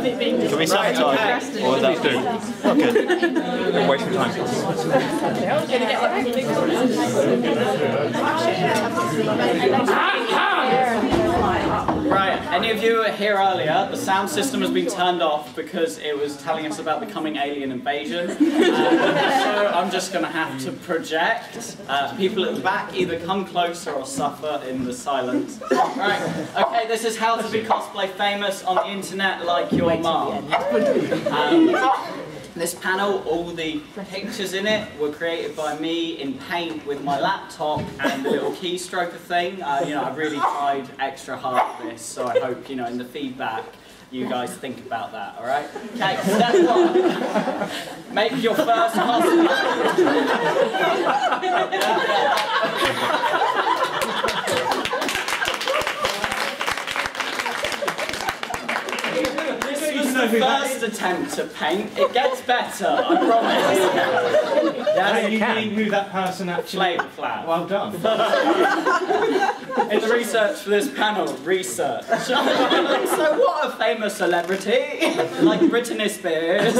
of it being Can we sabotage? Or is that do? Not good. Don't waste your time. Right, any of you who were here earlier, the sound system has been turned off because it was telling us about the coming alien invasion. So I'm just going to have to project. People at the back either come closer or suffer in the silence. Right, okay, this is how to be cosplay famous on the internet like your mom. This panel, all the pictures in it were created by me in paint with my laptop and the little keystroker thing. You know, I've really tried extra hard for this, so I hope, you know, in the feedback you guys think about that, alright? Okay, step one. Make your first cosplay. First attempt to paint, it gets better, I promise. Yeah, you mean who that person actually... Flavor Flat. Well done. In the research for this panel, research. So what a famous celebrity, like Britney Spears.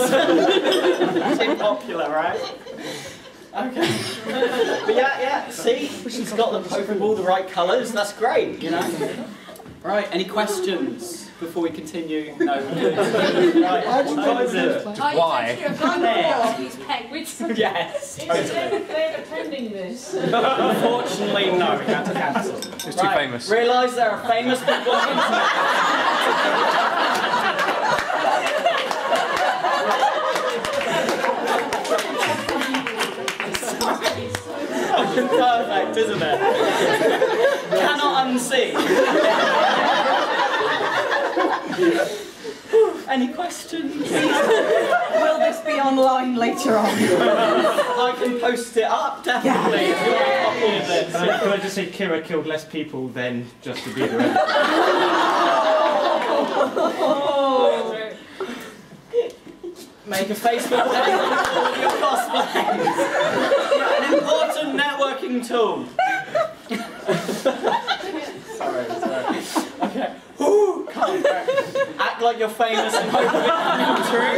Too popular, right? Okay. But yeah, see, she's got the all the right colours, that's great, you know? Right, any questions? Before we continue, no. Right. Why? Yes. They're attending this. Unfortunately, no, we had to cancel. It's too famous. Realise there are famous people on the internet. Perfect, isn't it? Cannot unsee. Any questions? Will this be online later on? I can post it up, definitely, if you want a copy of this. Can I just say Kira killed less people than just the Bieber editor? Make a Facebook page for your cosplays. An important networking tool. Sorry. Okay. Calm down. Act like you're famous and hope it coming true.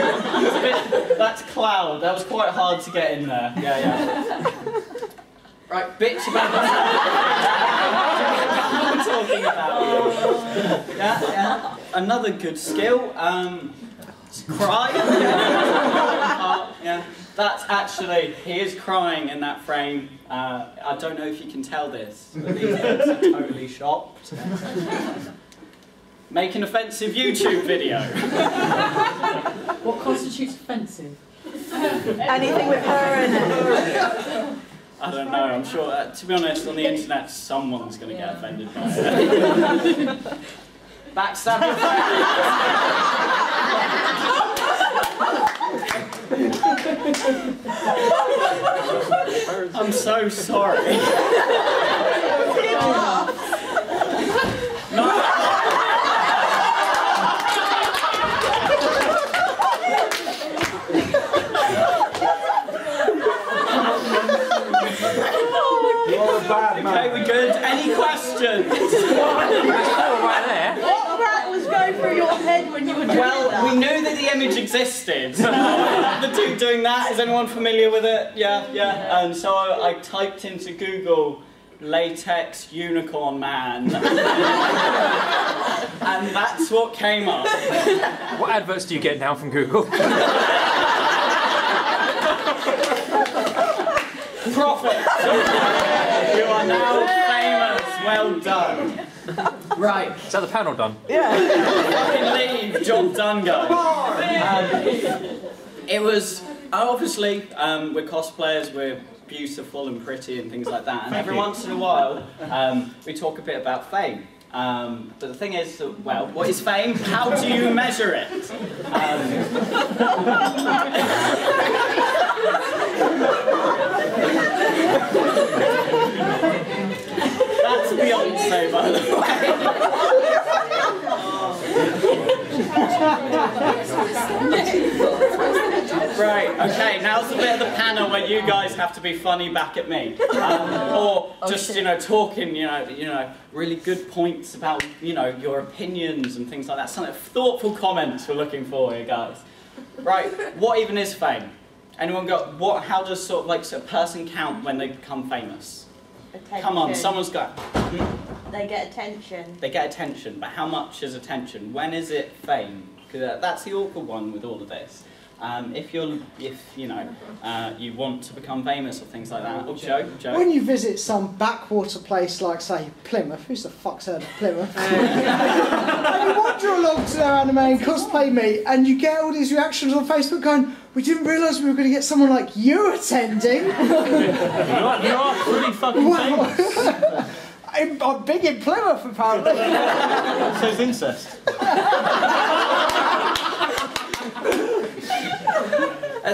That's cloud. That was quite hard to get in there. Yeah. Right, bitch about what I'm talking about. Yeah. Another good skill. Cry. Yeah. That's actually, he is crying in that frame. I don't know if you can tell this, but these guys are totally shocked. Make an offensive YouTube video. What constitutes offensive? Anything with her in it. I don't know, I'm sure, to be honest, on the internet, someone's going to get offended by it. Backstab your I'm so sorry. Okay, we good? Any questions? What rat was going through your head when you were doing that? Well, we knew that the image existed. The dude doing that, is anyone familiar with it? Yeah. And so I typed into Google latex unicorn man. And that's what came up. What adverts do you get now from Google? Profit! You are now famous. Well done. Right. Is that the panel done? Yeah. Fucking leave. Job done, guys. It was obviously we're cosplayers. We're beautiful and pretty and things like that. And every once in a while, we talk a bit about fame. But the thing is, well, what is fame? How do you measure it? That's Beyonce, by the way. Right, okay, now's the bit of the panel where you guys have to be funny back at me. Or just, talking, really good points about, your opinions and things like that. Some thoughtful comments we're looking for here, guys. Right, what even is fame? Anyone got, how does sort of a person count when they become famous? Attention. Come on, someone's got... They get attention. They get attention, but how much is attention? When is it fame? Because that's the awkward one with all of this. If you want to become famous or things like that. Oh, Joe? When you visit some backwater place like, say, Plymouth, who's the fuck's heard of Plymouth? And you wander along to their anime and cosplay meet, and you get all these reactions on Facebook going, we didn't realise we were going to get someone like you attending. You are pretty fucking famous. I'm big in Plymouth, apparently. So it's incest.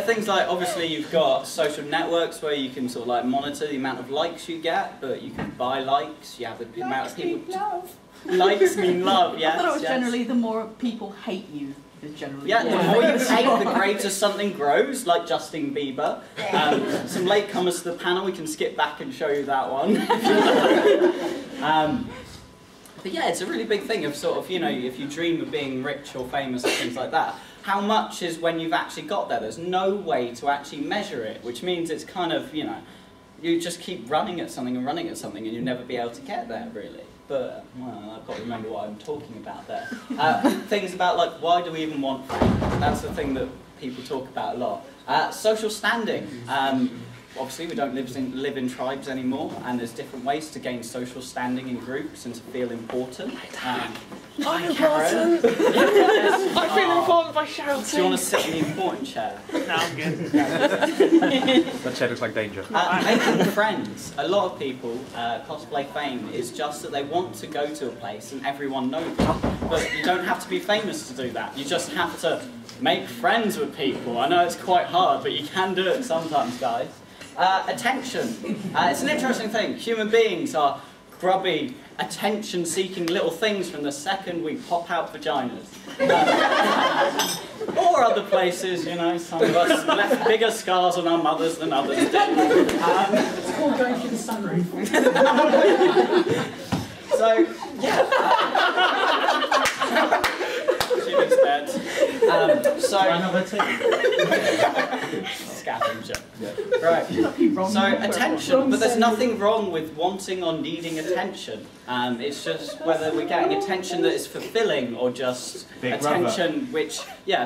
Things like, obviously, you've got social networks where you can sort of monitor the amount of likes you get, but you can buy likes. You have the amount of people. Likes mean love. Yes. I thought it was generally the more people hate you. Generally. Yeah, the more you hate, the greater something grows, like Justin Bieber. Some latecomers to the panel, we can skip back and show you that one. But yeah, it's a really big thing of sort of, if you dream of being rich or famous and things like that, how much is when you've actually got there? There's no way to actually measure it, which means it's kind of, you just keep running at something and running at something and you'll never be able to get there, really. But, well, I've got to remember what I'm talking about there. Things about, why do we even want fame? That's the thing that people talk about a lot. Social standing. Obviously, we don't live in tribes anymore, and there's different ways to gain social standing in groups and to feel important. I'm important! Yes. I feel important by shouting! Do you want to sit in the important chair? No, I'm good. That chair looks like danger. Making friends. A lot of people, cosplay fame is just that they want to go to a place and everyone knows them. But you don't have to be famous to do that. You just have to make friends with people. I know it's quite hard, but you can do it sometimes, guys. Attention. It's an interesting thing. Human beings are grubby, attention-seeking little things from the second we pop out vaginas. Or other places, some of us left bigger scars on our mothers than others did. It's called going through the sunroof. So, yeah. She looks dead. Another two. Scavenger. Right. So attention, but there's nothing wrong with wanting or needing attention. It's just whether we're getting attention that is fulfilling or just Big attention which,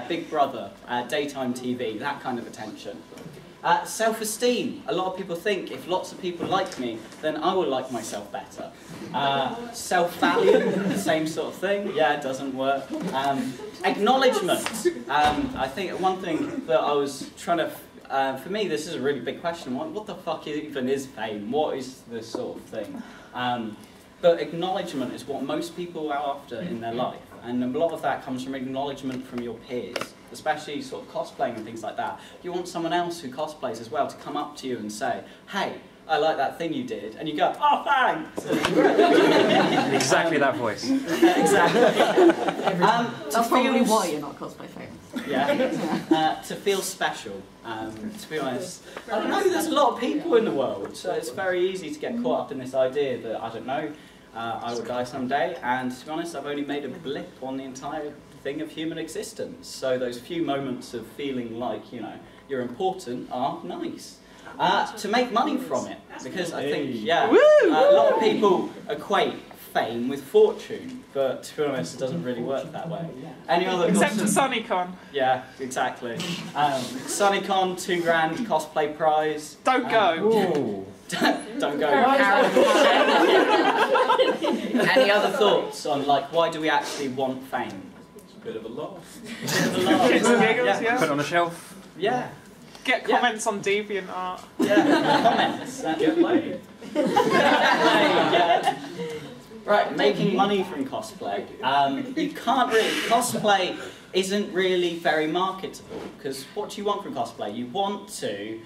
Big Brother, daytime TV, that kind of attention. Self-esteem. A lot of people think if lots of people like me, then I will like myself better. Self-value, the same sort of thing. Yeah, it doesn't work. Acknowledgement. I think one thing that I was trying to... for me, this is a really big question. What the fuck even is fame? What is this sort of thing? But acknowledgement is what most people are after in their life. And a lot of that comes from acknowledgement from your peers, especially sort of cosplaying and things like that. You want someone else who cosplays as well to come up to you and say, hey, I like that thing you did, and you go, oh, thanks! Exactly that voice. Exactly. That's probably why you're not cosplay famous. Yeah. To feel special, to be honest. I don't know, there's a lot of people in the world, so it's very easy to get caught up in this idea that, I don't know, I will die someday, and to be honest, I've only made a blip on the entire thing of human existence. So those few moments of feeling like, you're important are nice. To make money from it, because I think, a lot of people equate fame with fortune, but to be honest, it doesn't really work that way. Any other Except at SunnyCon. Yeah, exactly. SunnyCon, £2,000 cosplay prize. Don't go. Ooh. Don't go. Any other thoughts on why do we actually want fame? It's a bit of a laugh. Shits and giggles, yeah. Put it on a shelf. Yeah. Get comments on DeviantArt. Yeah, comments. Get laid. Yeah. Right, making money from cosplay. You can't really... Cosplay isn't really very marketable, because what do you want from cosplay? You want to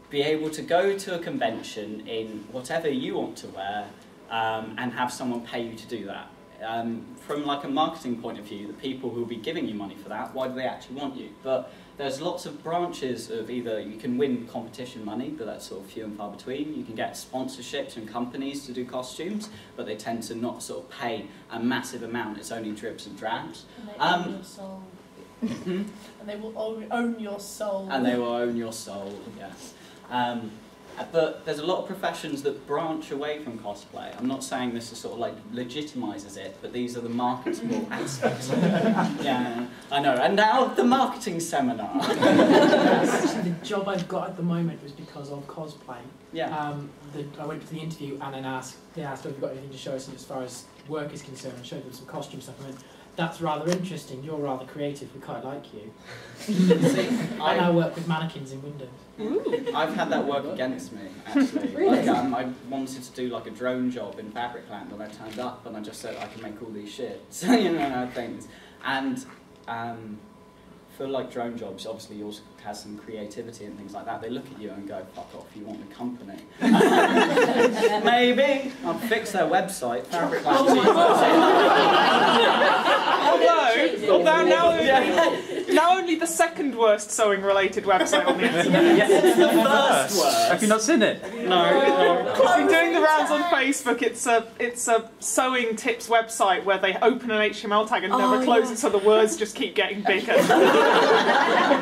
be able to go to a convention in whatever you want to wear and have someone pay you to do that. from like a marketing point of view, the people who will be giving you money for that, why do they actually want you? But there's lots of branches of either you can win competition money, but that's sort of few and far between. You can get sponsorships from companies to do costumes, but they tend to not sort of pay a massive amount. It's only dribs and drabs. And they own your soul. And they will own your soul. And they will own your soul, yes. But there's a lot of professions that branch away from cosplay. I'm not saying this is sort of like legitimises it, but these are the marketable aspects of it. Yeah, I know. And now the marketing seminar. Actually, the job I've got at the moment was because of cosplay. Yeah. I went to the interview and then they asked if we've got anything to show us as far as work is concerned, and showed them some costume stuff. I went, that's rather interesting. You're rather creative. We quite like you. See, I now work with mannequins in Windows. I've had that work against me, actually. Really? Like, I wanted to do like a drone job in Fabricland, and I turned up and I just said I can make all these shits, you know, things. And for like drone jobs, obviously yours has some creativity and things like that. They look at you and go, fuck off, you want the company. Maybe I'll fix their website, Fabricland. Although now only the second worst sewing related website on the internet. Yeah, it's the first worst. Have you not seen it? No. It's been doing the rounds on Facebook. It's a sewing tips website where they open an HTML tag and never close it, so the words just keep getting bigger. You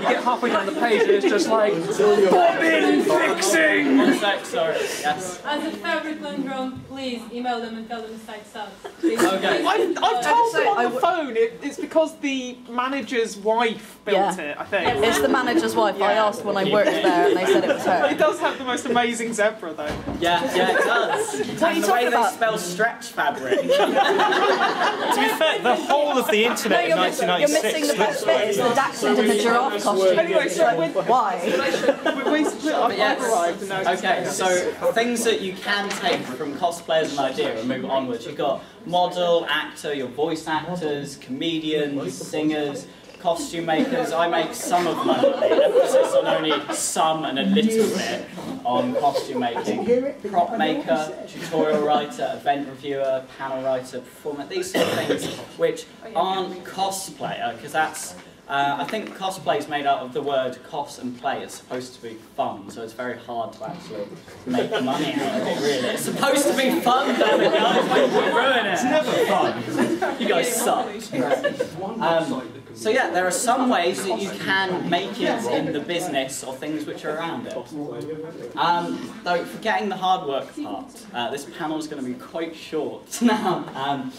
get halfway down the page and it's just like, bobbin fixing! One sec, sorry. Yes. As a Fabricland drone, please email them and tell them the site sucks. Please. Okay. I've told them on the phone it's because the manager's wife built it, I think. It's the manager's wife. I asked when I worked there and they said it was her. It does have the most amazing zebra though. Yeah, it does. What are you And the talking way about? they spell stretch fabric. To be fair, the whole of the internet in You're 1996 missing the best bit. It's the Dachshund and the giraffe costume. Anyway, so Why? I've arrived and now Okay, so things that you can take from cosplay as an idea and move onwards. You've got model, actor, your voice actors, comedians, singers, costume makers. I make some of my money, emphasis on only some and a little bit on costume making. Prop maker, tutorial writer, event reviewer, panel writer, performer, these sort of things which aren't cosplayer, because that's I think cosplay is made out of the word cos and play. It's supposed to be fun, so it's very hard to actually make money out of it, really. It's supposed to be fun, damn it, guys. We ruin it. It's never fun. You guys suck. So yeah, there are some ways that you can make it in the business or things which are around it. Though, forgetting the hard work part, this panel is going to be quite short now.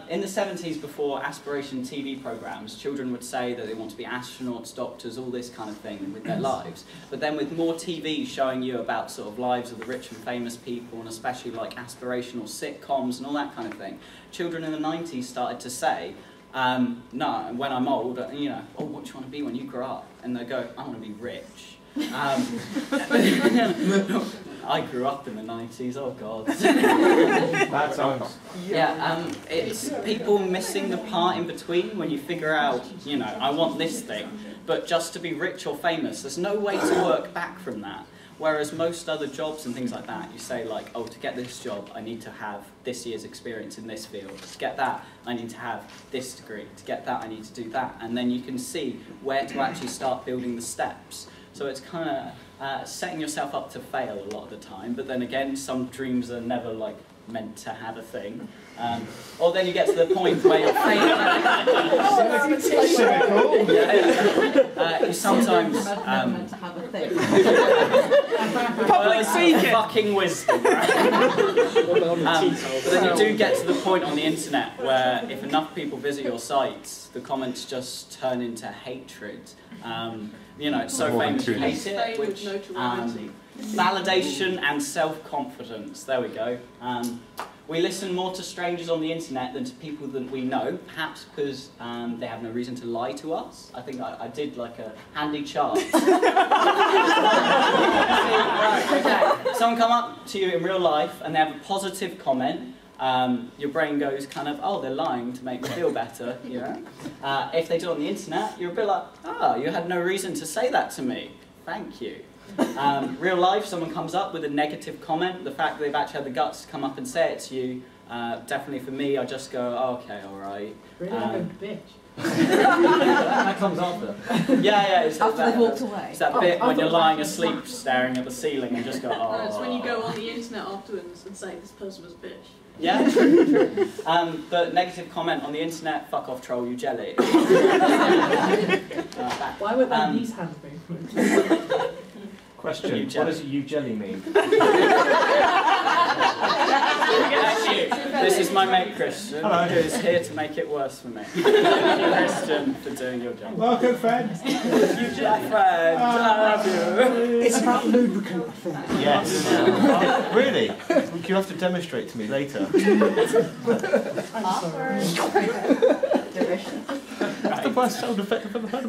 In the 70s, before aspiration TV programs, children would say that they want to be astronauts, doctors, all this kind of thing with their lives. But then with more TV showing you about sort of lives of the rich and famous people, and especially like aspirational sitcoms and all that kind of thing, children in the 90s started to say, no, when I'm old, you know, oh, what do you want to be when you grow up? And they go, I want to be rich. I grew up in the 90s, oh god. Bad times. Yeah, it's people missing the part in between when you figure out, you know, I want this thing, but just to be rich or famous, there's no way to work back from that. Whereas most other jobs and things like that, you say like, oh, to get this job, I need to have this year's experience in this field. To get that, I need to have this degree. To get that, I need to do that. And then you can see where to actually start building the steps. So it's kind of setting yourself up to fail a lot of the time, but then again, some dreams are never like meant to have a thing. Or then you get to the point where you're failing. You sometimes public speaking. Fucking wisdom. But then you do get to the point on the internet where if enough people visit your sites, the comments just turn into hatred. You know, it's so famous you hate it, which validation and self-confidence. There we go. We listen more to strangers on the internet than to people that we know, perhaps because they have no reason to lie to us. I think I did like a handy chart. Okay. Someone come up to you in real life and they have a positive comment. Your brain goes kind of, oh, they're lying to make me feel better, you know? If they do it on the internet, you're a bit like, oh, you had no reason to say that to me. Thank you. Real life, someone comes up with a negative comment, the fact that they've actually had the guts to come up and say it to you Definitely for me, I just go, oh, okay, all right. Really like a bitch. That comes after. Yeah, it's After they've walked away. It's that bit when you're lying asleep, staring at the ceiling, and just go, oh. No, it's when you go on the internet afterwards and say this person was a bitch. Yeah, true. But negative comment on the internet, fuck off, troll, you jelly. Why were there these hands moving? Question, what does you jelly mean? This is my mate Christian, who is here to make it worse for me. Christian, for doing your job. Welcome, friend. You jelly friend, I love you. It's about lubricant, I think. Yes. Really? You have to demonstrate to me later. I'm sorry. That's the worst sound effect I've ever heard.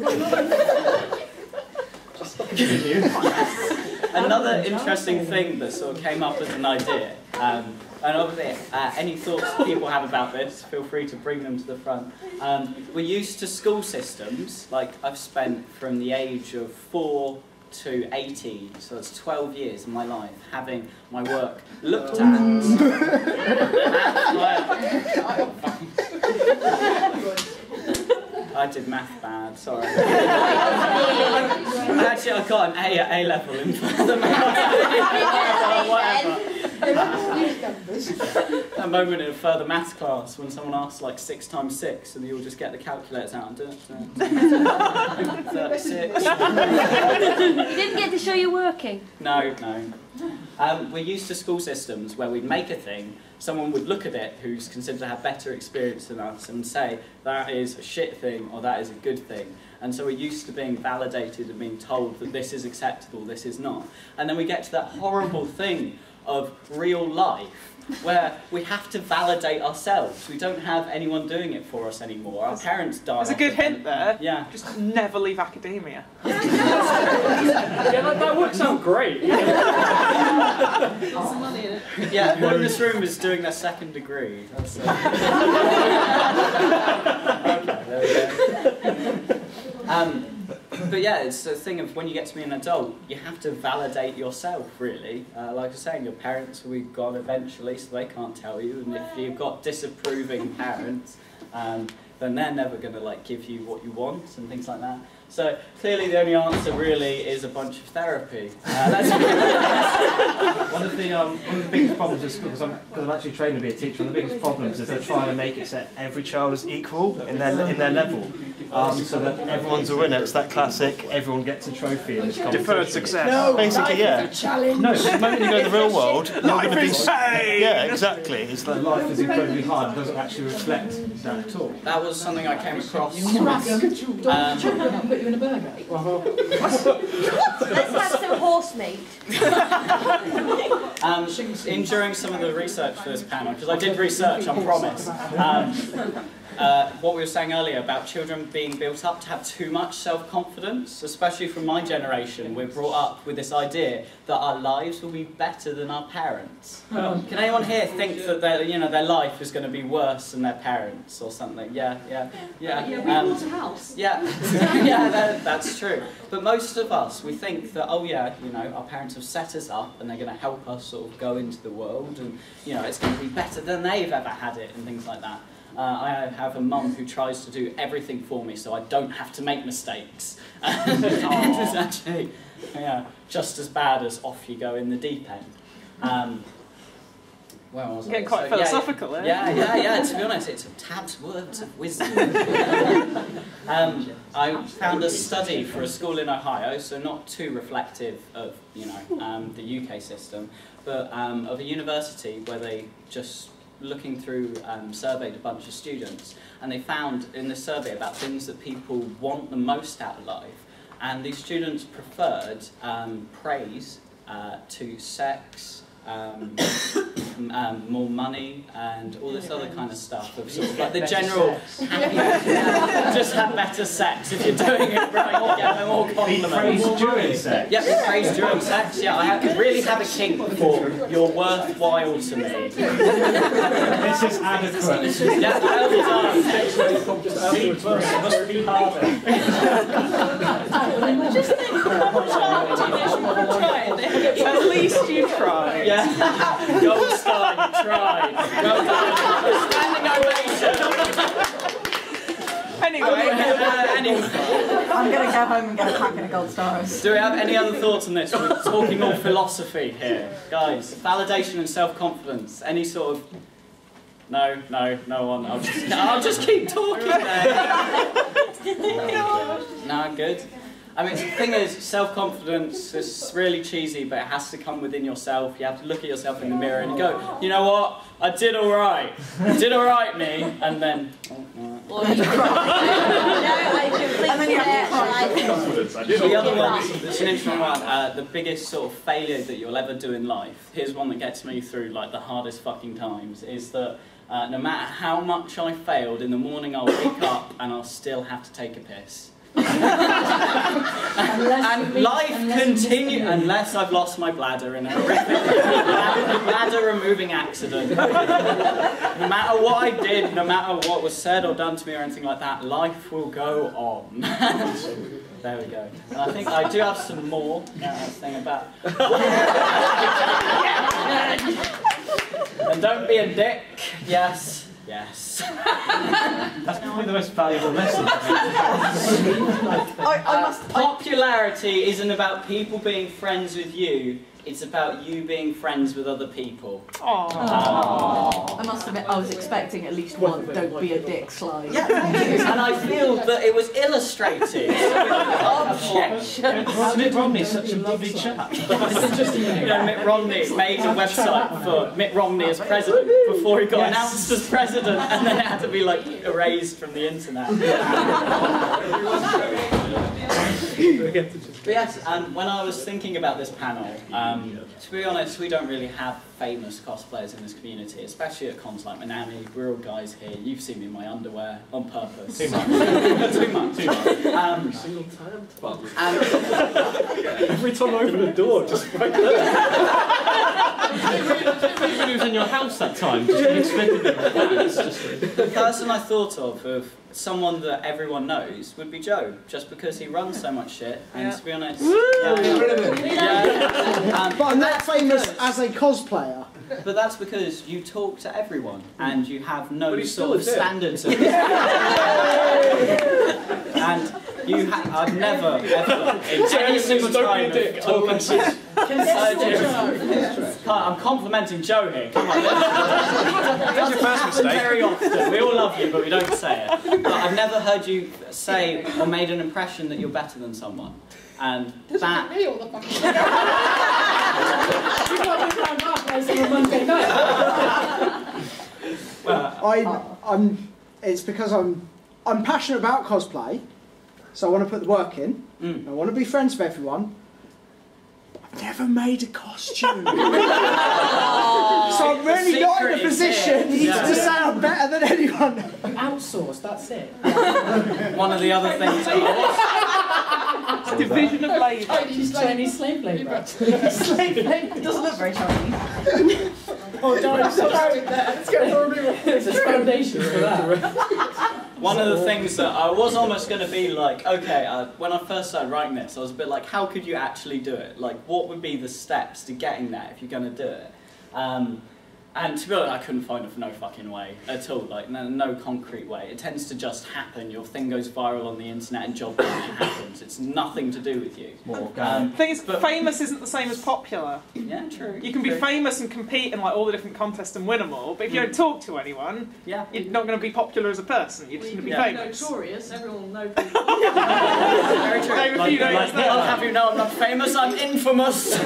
Another interesting thing that sort of came up as an idea, and obviously any thoughts people have about this, feel free to bring them to the front. We're used to school systems, like I've spent from the age of 4 to 18, so that's 12 years of my life, having my work looked at. I did math bad, sorry. Actually, I got an A at A level in further maths. Whatever. That moment in a further maths class when someone asks like 6 times 6 and you all just get the calculators out and do it. 36. You didn't get to show you working? No. We're used to school systems where we'd make a thing, someone would look at it who's considered to have better experience than us and say that is a shit thing or that is a good thing. And so we're used to being validated and being told that this is acceptable, this is not. And then we get to that horrible thing of real life where we have to validate ourselves. We don't have anyone doing it for us anymore. Our parents die. There's a good hint there. Yeah. Just never leave academia. Yeah, that would sound great. Some money in it. Yeah, who in this room is doing their 2nd degree? That's okay, there we go. But yeah, it's a thing of when you get to be an adult, you have to validate yourself, really. Like I was saying, your parents will be gone eventually, so they can't tell you. And if you've got disapproving parents, then they're never going to like give you what you want and things like that. So clearly the only answer really is a bunch of therapy. One of the biggest problems is, because I'm actually trained to be a teacher, one of the biggest problems is they're trying to make it so Every child is equal in their level. So that everyone's a winner. It's that classic, everyone gets a trophy in this competition. Deferred success. No, basically, yeah. Challenge. No, the moment you go in the real world, Life is pain! Yeah, exactly. It's That life is incredibly hard and doesn't actually reflect that at all. That was something I came across. Put you in a burger. Let's have some horse meat. During some of the research for this panel, because I did research, I promise, what we were saying earlier about children being built up to have too much self-confidence, especially from my generation, we're brought up with this idea that our lives will be better than our parents. Can anyone here think that their life is going to be worse than their parents or something? Yeah. We bought a house. Yeah, that's true. But most of us, we think that, oh yeah, our parents have set us up and they're going to help us sort of go into the world and, it's going to be better than they've ever had it and things like that. I have a mum who tries to do everything for me so I don't have to make mistakes. It's actually just as bad as off you go in the deep end. Where was I? Getting quite philosophical there. Yeah, to be honest, it's Tab's words of wisdom. I found a study for a school in Ohio, so not too reflective of the UK system, but of a university where they just looking through surveyed a bunch of students, and they found in the survey about things that people want the most out of life, and these students preferred praise to sex, more money, and all this other kind of stuff of sort of like the general just have better sex if you're doing it right, you get more compliments. Praise during sex? Yeah, praise during sex, yeah, I really have a kink for you're worthwhile to me. This is adequate. Yeah, well done. Must be harder. Just think how much harder you try. At least you tried. Yeah, gold star, you tried. Well done. Standing ovation. Anyway, I'm going to go home and get a packet of gold stars. Do we have any other thoughts on this? We're talking all philosophy here. Guys, validation and self-confidence. Any sort of... No one. I'll just keep talking then. No, good. I mean, the thing is, self-confidence is really cheesy, but it has to come within yourself. You have to look at yourself in the mirror and go, you know what? I did all right. I did all right, me. And then... Or you cry. The other one, it's an interesting one, the biggest sort of failure that you'll ever do in life, here's one that gets me through like the hardest fucking times, is that no matter how much I failed, in the morning I'll wake up and I'll still have to take a piss. And life continues unless I've lost my bladder in a horrific bladder removing accident. No matter what I did, no matter what was said or done to me or anything like that, life will go on. There we go. And I think I do have some more. Yeah, I was thinking about. And don't be a dick. Yes. Yes. That's probably the most valuable message. Popularity isn't about people being friends with you, it's about you being friends with other people. I must admit, I was expecting at least one don't be a dick slide. Yeah, and I feel that it was illustrated. Mitt Romney's such a lovely chap. It's interesting, you know, Mitt Romney made a website for Mitt Romney as president before he got announced as president, and then it had to be like erased from the internet. But yes, and when I was thinking about this panel, to be honest, we don't really have famous cosplayers in this community, especially at cons like Minami. We're all guys here. You've seen me in my underwear on purpose. Too much. Too much. Single time. Every time I open the door, just right there. When he was in your house that time, just unexpectedly. The person I thought of someone that everyone knows would be Joe, just because he runs so much shit, and to be honest... But I'm not famous as a cosplayer. But that's because you talk to everyone, and you have no sort of standards. And I've never, ever, in any single time of talking to... I'm complimenting Joe here, come on. It doesn't happen very often. We all love you, but we don't say it. But I've never heard you say or made an impression that you're better than someone. And that... me all the fucking You've got to round half on a Monday night. Well, it's because I'm passionate about cosplay, so I want to put the work in. I want to be friends with everyone. I've never made a costume. So I'm really not in a position to say I'm better than anyone. Outsource, that's it. One of the other things... Division of labour. Chinese slave labour. Slave labour. It doesn't look very Chinese. Oh, darn, let's go for There's a foundation for that. One of the things that I was almost going to be like, okay, when I first started writing this, I was a bit like, how could you actually do it? Like, what would be the steps to getting there if you're going to do it? And to be honest, I couldn't find no fucking way at all, like no concrete way. It tends to just happen. Your thing goes viral on the internet and job happens. It's nothing to do with you. The thing is, famous isn't the same as popular. Yeah, true. You can be famous and compete in like all the different contests and win them all, but if you don't talk to anyone, you're not going to be popular as a person. You're just going to be famous. Notorious, everyone will know. Very true. I'll have you know I'm not famous, I'm infamous.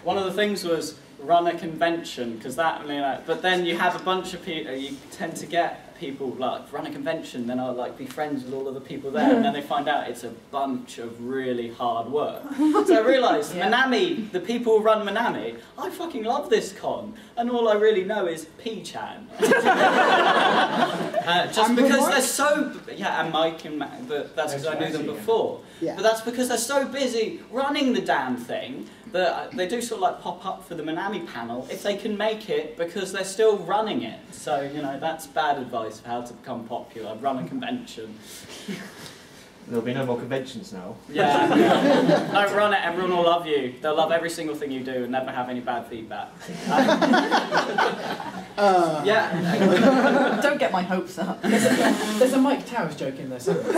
One of the things was run a convention, because that, you know, but then you have a bunch of people, you tend to get people like run a convention, then I'll like be friends with all of the people there, and then they find out it's a bunch of really hard work. So I realised Minami, the people who run Minami, I fucking love this con, and all I really know is P-chan. Just because they're so, and Mike and Matt, but that's because I knew them before. But that's because they're so busy running the damn thing that they do sort of like pop up for the Minami panel if they can make it because they're still running it. So, you know, that's bad advice for how to become popular. Run a convention. There'll be no more conventions now. Yeah. Don't run it, everyone will love you. They'll love every single thing you do and never have any bad feedback. Yeah. Don't get my hopes up. There's a Mike Towers joke in there somewhere.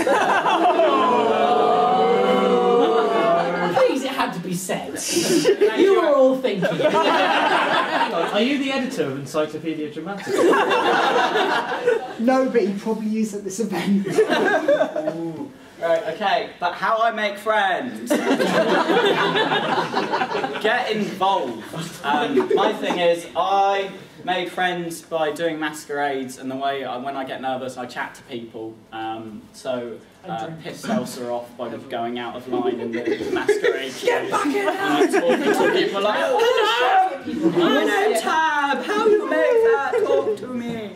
Please, it had to be said. You were all thinking. Are you the editor of Encyclopedia Dramatica? No, but he probably is at this event. Ooh. Right, okay, but how I make friends. Get involved. My thing is, I made friends by doing masquerades, and the way when I get nervous, I chat to people. Piss Seltzer off by going out of line in the masquerade. Get back in! And talking to people like, hello, my name's Tab. How you make that? Talk to me.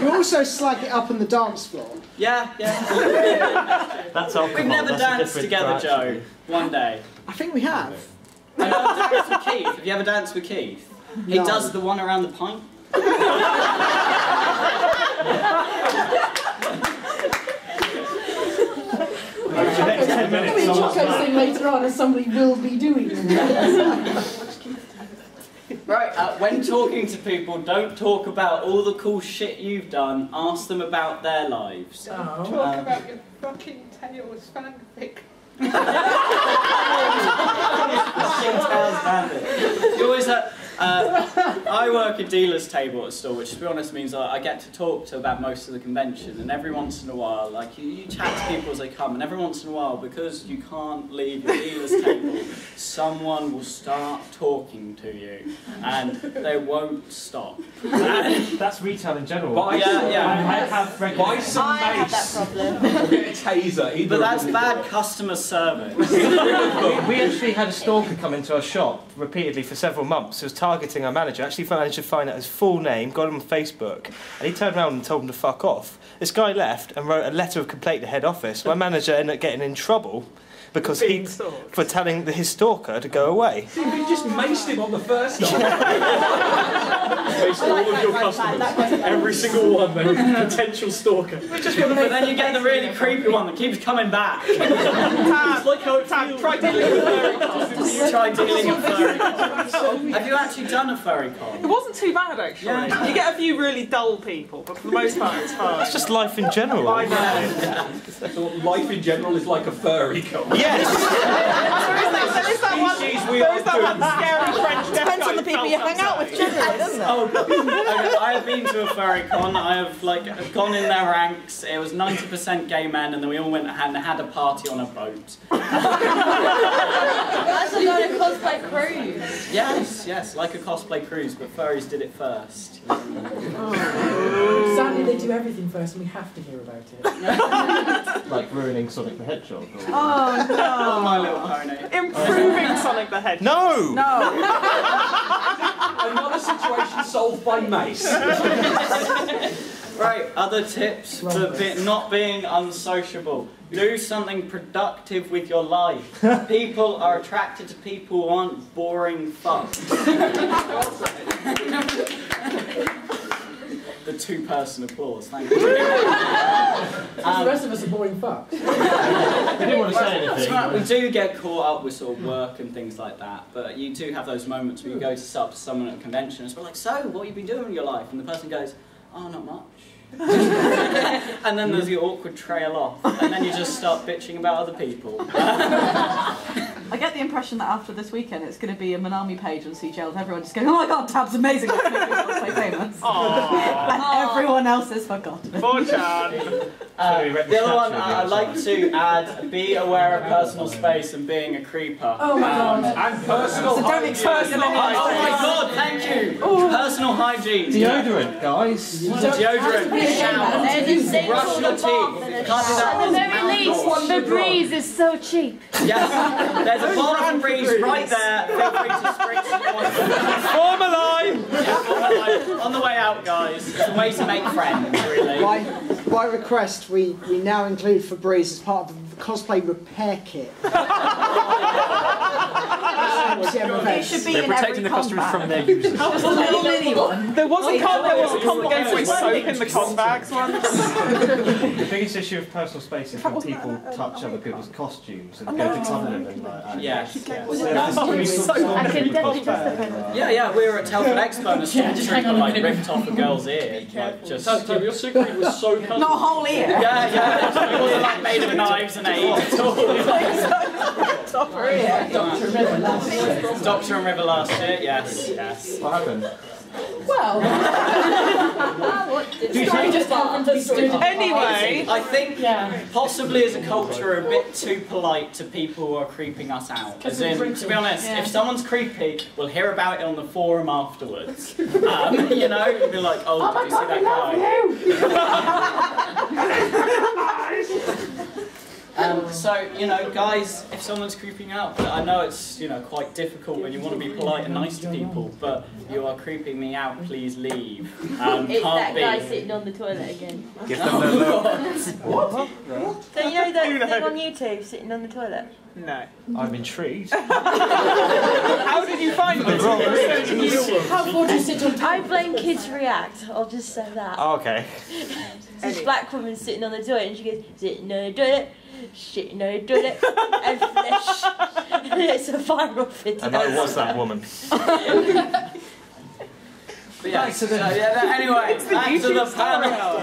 You also slag it up on the dance floor. Yeah. That's alcohol. We've never That's danced together, Joe. One day. I think we have. I know I've danced with Keith. Have you ever danced with Keith? He does the one around the pint. We'll Choco's thing later on, as somebody will be doing. Right, when talking to people, don't talk about all the cool shit you've done. Ask them about their lives. Talk about your fucking Tails fanfic. You always I work a dealer's table at a store, which to be honest means I get to talk to about most of the convention, and every once in a while, like you chat to people as they come, and every once in a while, because you can't leave your dealer's table, someone will start talking to you, and they won't stop. That's retail in general. I have I have that problem. Get a taser. But that's bad customer service. We actually had a stalker come into our shop repeatedly for several months. He was targeting our manager. Actually managed to find out his full name, got him on Facebook, and he turned around and told him to fuck off. This guy left and wrote a letter of complaint to head office. My manager ended up getting in trouble because for telling his stalker to go away. See, you just maced him on the first time. Maced all of your customers. Every single one, they're a potential stalker. But then you get the really creepy one that keeps coming back. It's like how try dealing with furry cons. Try dealing with furry cons. Have you actually done a furry con? It wasn't too bad actually. Yeah. You get a few really dull people, but for the most part it's fine. It's just life in general. I know. So life in general is like a furry con. Yes! There is that one scary French deaf Depends guy on the people who you fell hang out with outside. generally, doesn't it? Oh, I have been to a furry con. I have gone in their ranks. It was 90% gay men, and then we all went and had a party on a boat. That's a lot of cosplay cruise. Yes, like a cosplay cruise, but furries did it first. Sadly, they do everything first, and we have to hear about it. Like ruining Sonic the Hedgehog. Oh no! Oh, My Little Pony. Improving Sonic the Hedgehog. No! No! Another situation solved by Mace. Right, other tips for not being unsociable. Do something productive with your life. People are attracted to people who aren't boring fucks. The two-person applause, thank you. The rest of us are boring fucks. We didn't want to say anything. We do get caught up with sort of work and things like that, but you do have those moments where you go to someone at a convention and it's like, so, what have you been doing with your life? And the person goes, oh, not much. And then there's the awkward trail off, and then you just start bitching about other people. I get the impression that after this weekend it's going to be a Minami page on CGL with everyone just going, oh my god, Tab's amazing, let's make this so famous. And everyone else is forgotten. Poor Chan. The other one, I'd like to add, be aware of personal space and being a creeper. Oh my god. And personal hygiene. Oh my god, thank you! Personal hygiene. Deodorant, guys. Deodorant, shower, brush your teeth. Can't do that. At the very least, the breeze is so cheap. Yes, there's a bottle of breeze right there. Feel free to spring some ointment. Form a line! Yeah, form a line. On the way out, guys. It's a way to make friends, really. By request, we now include Febreze as part of the cosplay repair kit. It should be They're in protecting every the customers con from bag. their users. Just a little mini one. There was a con that gave away soap in the con bags once. The biggest issue of personal space is when people touch other people's costumes and go to cover them and like. Yes. Was I can definitely justify that. Yeah, we were at Telford Expo and a stormtrooper like ripped off a girl's ear. Like, just... Toby, your secret was so colourful. Not a whole ear. Yeah. It wasn't like made of knives and AIDS at all. Top her ear. Doctor and River last year, yes. What happened? Well, Anyway, I think possibly as a culture we're a bit too polite to people who are creeping us out. As in, to be honest, if someone's creepy, we'll hear about it on the forum afterwards. You know, we'll be like, oh, did you see that guy? So, you know, guys, if someone's creeping out, I know it's, you know, quite difficult when you want to be polite and nice to people, but you are creeping me out, please leave. It's can't that guy be. sitting on the toilet again. Give them the look. What? So you know that thing on YouTube, sitting on the toilet? no. I'm intrigued. How did you find this? how far do you sit on I blame Kids React, I'll just say that. Oh, okay. This black woman sitting on the toilet and she goes, sitting on the toilet, shitting on the toilet, and flesh. And it's a viral video. And that was that woman. But yeah, anyway, back to the panel.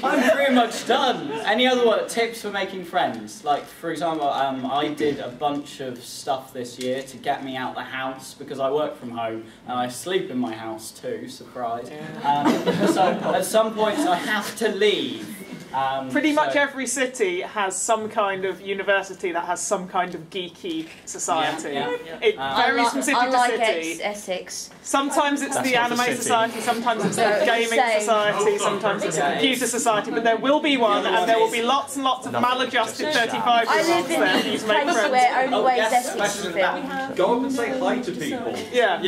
I'm pretty much done. Any other tips for making friends? Like, for example, I did a bunch of stuff this year to get me out the house because I work from home and I sleep in my house too, surprise. So at some points I have to leave. Pretty much every city has some kind of university that has some kind of geeky society. It varies from city to city. Essex. Sometimes it's That's the not the anime city. society, sometimes it's the No, gaming same. society, sometimes it's the computer society, but there will be one, and there will be lots and lots of maladjusted 35-year-olds I live there for you in to a make place friends. where only ways yes, Essex is question filmed. Go up and say hi to people. Yeah.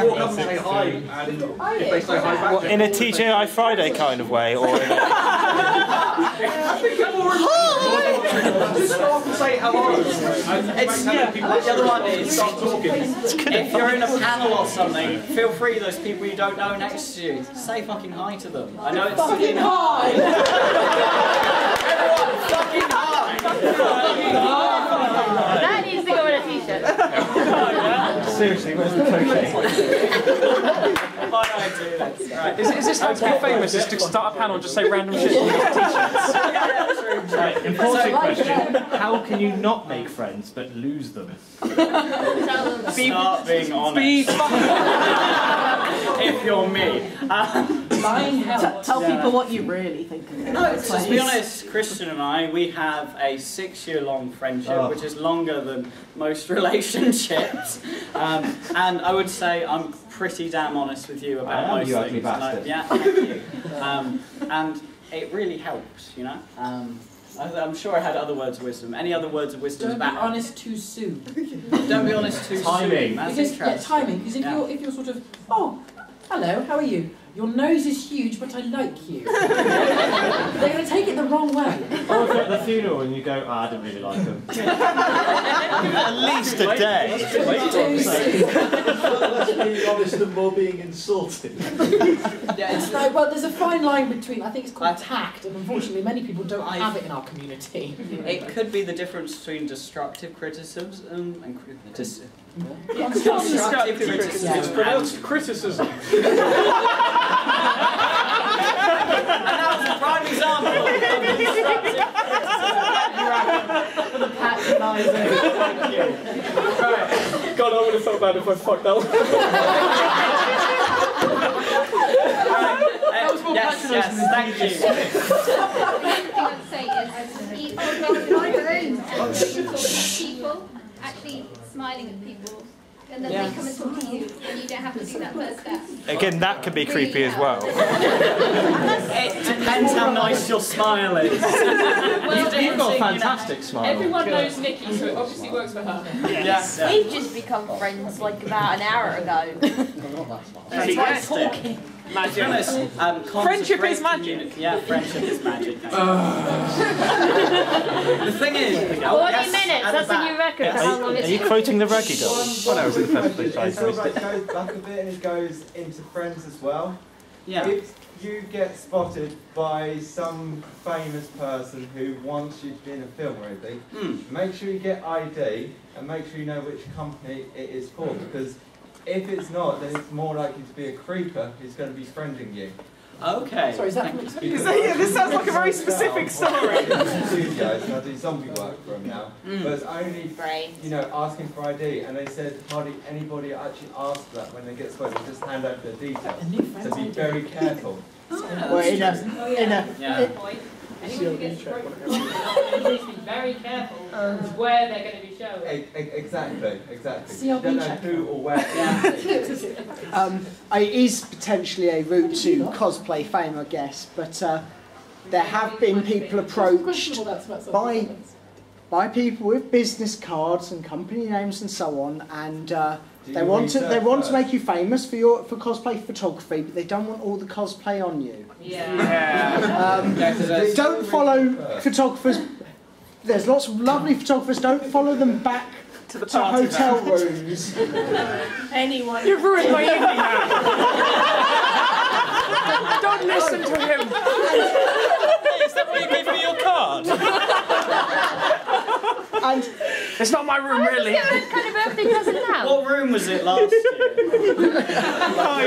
Walk up and say hi, and if they say hi back, What, in a TGI Friday kind of way, or in a... just go up and say hello. The other one is, Start talking. if you're in a panel or something, feel free, those people you don't know next to you, say fucking hi to them. I know it's fucking high? Everyone, fucking hi! That needs to go on a t-shirt. Seriously, where's the cocaine? Why do I do this? Right. Is this how to get famous? Is to start a panel and just say random shit on t-shirts? Right, important question. How can you not make friends but lose them? Start being honest. If you're me. Tell people what you really think of it. No, to be honest, Christian and I, we have a 6-year-long friendship, which is longer than most relationships. And I would say I'm pretty damn honest with you about most you things. ugly bastard. Thank you. And it really helps, you know. I'm sure I had other words of wisdom. Any other words of wisdom Don't be about honest too soon. Don't be honest too Timing. soon. That's Because interesting. timing. Because if you're sort of, oh, hello, how are you? Your nose is huge, but I like you. They're going to take it the wrong way. Or if you're at the funeral and you go, oh, I didn't really like them. Give it at least a day. Less being honest and more being insulted. Yeah, it's like, well, there's a fine line between, I think it's called tact, and unfortunately many people don't have it in our community. It could be the difference between destructive criticism and criticism. Constructive criticism. It's pronounced criticism. And that was a prime example of For the patronising. Right. God, I would have felt bad if I fucked that one. Yes, thank you. People actually smiling at people, and then they come and talk to you, and you don't have to do that first step. Again, that could be creepy as well. It depends how nice your smile is. You've got a fantastic smile. Everyone knows Nikki, so it obviously works for her. Yes. We've just become friends like about an hour ago. That's why I'm talking. Magic. To be honest, Friendship is magic. Yeah, friendship is magic. The thing is, 40 minutes, that's a new record. How long Are you quoting the Raggy Dolls? Oh no, it was in the first place. It sort of like goes back a bit and it goes into friends as well. Yeah. If you get spotted by some famous person who wants you to be in a film or anything, make sure you get ID and make sure you know which company it is for, because if it's not, then it's more likely to be a creeper who's going to be friending you. Okay. Sorry, is that from This sounds like a very specific story. Studios, and I do zombie work for them now, but it's only, you know, asking for ID, and they said hardly anybody actually asks for that when they get spotted. They just hand over their details. So be very careful. Well, in a Anyone who gets approached, please be very careful of where they're going to be shown. Exactly. You don't know who or where. it is potentially a route to cosplay fame, I guess, but there have been people approached by people with business cards and company names and so on, and they want to make you famous for cosplay photography, but they don't want all the cosplay on you. Don't follow photographers. There's lots of lovely photographers. Don't follow them back to hotel rooms. Anyone. You've ruined my evening now. Don't listen to him. Is that why you gave me your card? And it's not my room, really. What kind of birthday present now? What room was it last year?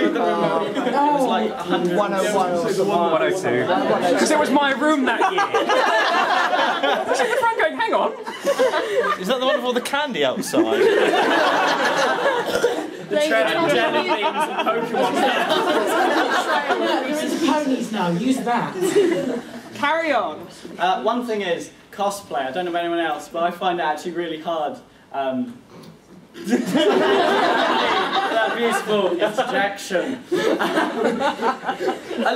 It was like 101 or something. 102. Because it was my room that year. I was at the front going, hang on. Is that the one with all the candy outside? The transgender things and Pokemon. There's ponies now, use that. Carry on. One thing is, cosplay, I don't know about anyone else, but I find it actually really hard. That beautiful interjection. A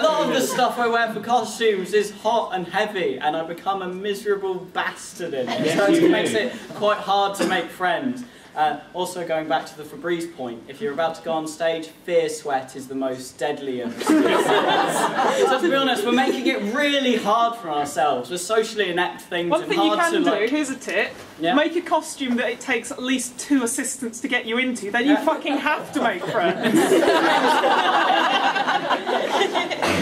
lot of the stuff I wear for costumes is hot and heavy, and I become a miserable bastard in it. So it makes it quite hard to make friends. Also, going back to the Febreze point, if you're about to go on stage, fear sweat is the most deadly of the skills. So to be honest, we're making it really hard for ourselves. We're socially inept things. One thing you can do, here's a tip, yeah. Make a costume that it takes at least 2 assistants to get you into, then you fucking have to make friends.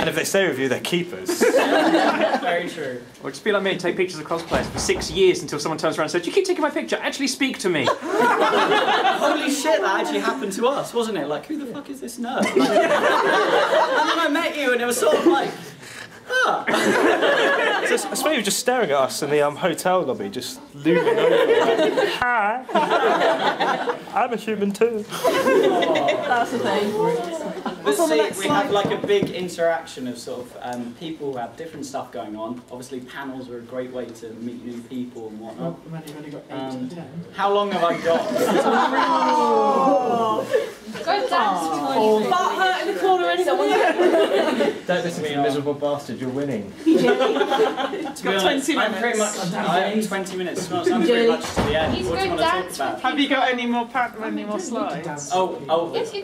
And if they stay with you, they're keepers. Very true. Or just be like me, take pictures of cosplayers for 6 years until someone turns around and says, "You keep taking my picture, actually speak to me." Holy shit, that actually happened to us, wasn't it? Like, who the fuck is this nerd? Like, and then I met you and it was sort of like, ah. So I suppose you were just staring at us in the hotel lobby, just looming over. Hi. I'm a human too. That's the thing. But see, we have like a big interaction of sort of people who have different stuff going on. Obviously, panels are a great way to meet new people and whatnot. You've only got 8 or 10. How long have I got? Go dance. Butt hurt in the corner anyway. Don't listen to the miserable bastard, you're winning. To be honest, 20 I'm pretty much. I have 20 minutes. So I'm pretty much to the end. What do you want to talk about? Have you got any more slides? Oh,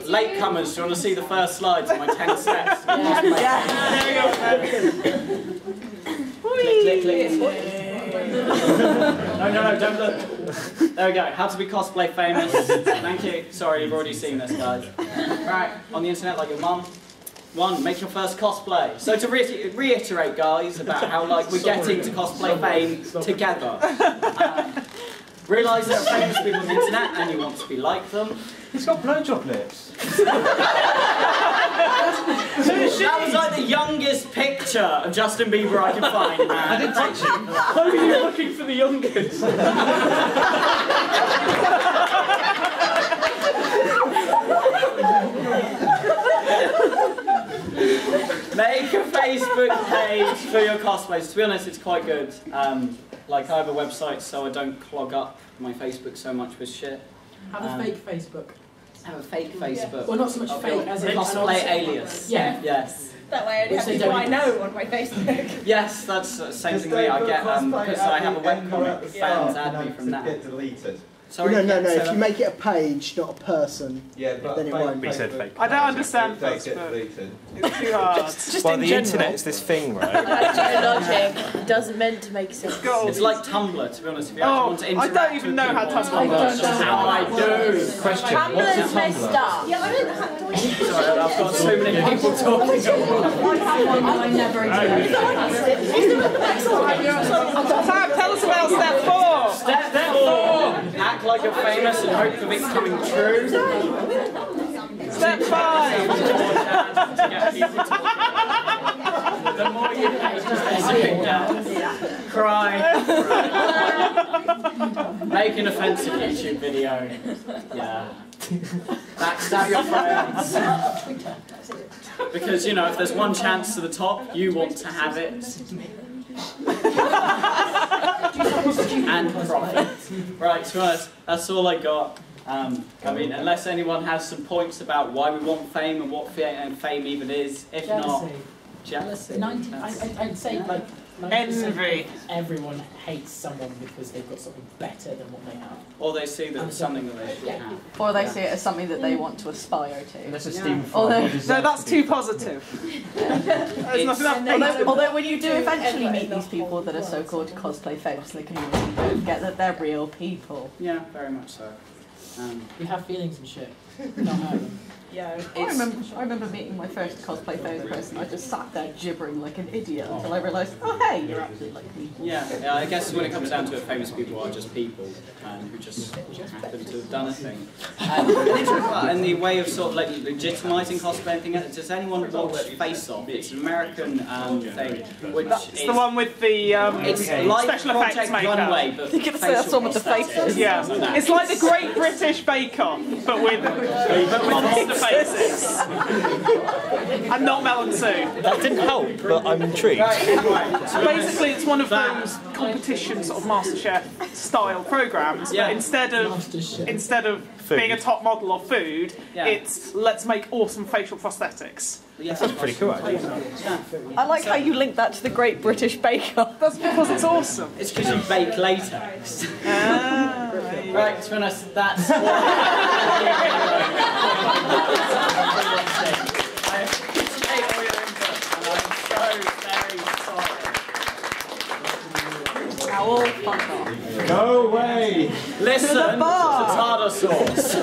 latecomers. Do you want to see the first slides of my 10 steps? There Click, click, click. No, don't look. There we go. How to be cosplay famous. Thank you. Sorry, you've already seen this, guys. Right, on the internet like your mum. 1, make your first cosplay. So to reiterate, guys, about how like we're getting to cosplay fame together. Realise there are famous people on the internet and you want to be like them. He's got blowjob lips. That was like the youngest picture of Justin Bieber I could find, man. I didn't touch him. Why were you looking for the youngest? Make a Facebook page for your cosplays. To be honest, it's quite good. Like I have a website so I don't clog up my Facebook so much with shit. Have a fake Facebook. Have a fake Facebook. Well, not so much fake as a cosplay alias. Yeah. Yes. That way I only have people I know on my Facebook. Yes, that's the same thing I get because I have a webcomic. Fans add me from that. Get deleted. Sorry, no. yeah, If you make it a page, not a person, yeah, but then it won't. We said fake. I don't understand It does get Facebook. deleted. It's too hard. Just Well, in the general. internet is this thing, right? Logic doesn't meant to make sense. It's like Tumblr, to be honest. If you actually want to I interact don't even know how with Tumblr people, works. that's how I do. Question. Tumblr's messed up. Yeah, I don't have to. Sorry, I've got so many people talking. I have one that I never interact. Tab, tell us about step 4. Step 4. Act like you're famous and hope for it coming true. Step 5. The more you cry. Make an offensive YouTube video. Yeah. Backstab your friends. Because, you know, if there's one chance to the top, you want to have it. And profit. Right, to be honest, that's all I got. I mean, unless anyone has some points about why we want fame and what fame even is. If not, jealousy. I'd say like Envy. Everyone hates someone because they've got something better than what they have. Or they see that it's something that they should have. Or they see it as something that they want to aspire to. Let's esteem Although, No, that's too positive. There's not enough although when you do eventually meet these people that are so-called cosplay famous in the community, you don't get that they're real people. Yeah, very much so. We have feelings and shit. Not hurt them. Yeah, I remember meeting my first cosplay famous person. I just sat there gibbering like an idiot until I realised, oh hey, you're actually like people. Yeah, I guess when it comes down to it, famous people are just people who just happen to have done a thing. And the way of sort of like legitimising cosplay and things, does anyone watch Face Off? It's an American thing, which it's the one with the it's like special effects Project makeup. Runway, but You can say that's one with the faces. Yeah, it's like the Great British Bake Off, but with monster faces. And not melon soup. That didn't help, but I'm intrigued. So basically, it's one of those competition sort of MasterChef style programs, but instead of being a top model of food, it's let's make awesome facial prosthetics. That's pretty cool, actually. I like how you link that to the Great British Bake Off. That's because it's awesome. It's because you bake latex. Right, to be honest, that's what I appreciate all your input, and I'm so very sorry. Now all fuck off. Go away! Listen to bar. tartar sauce.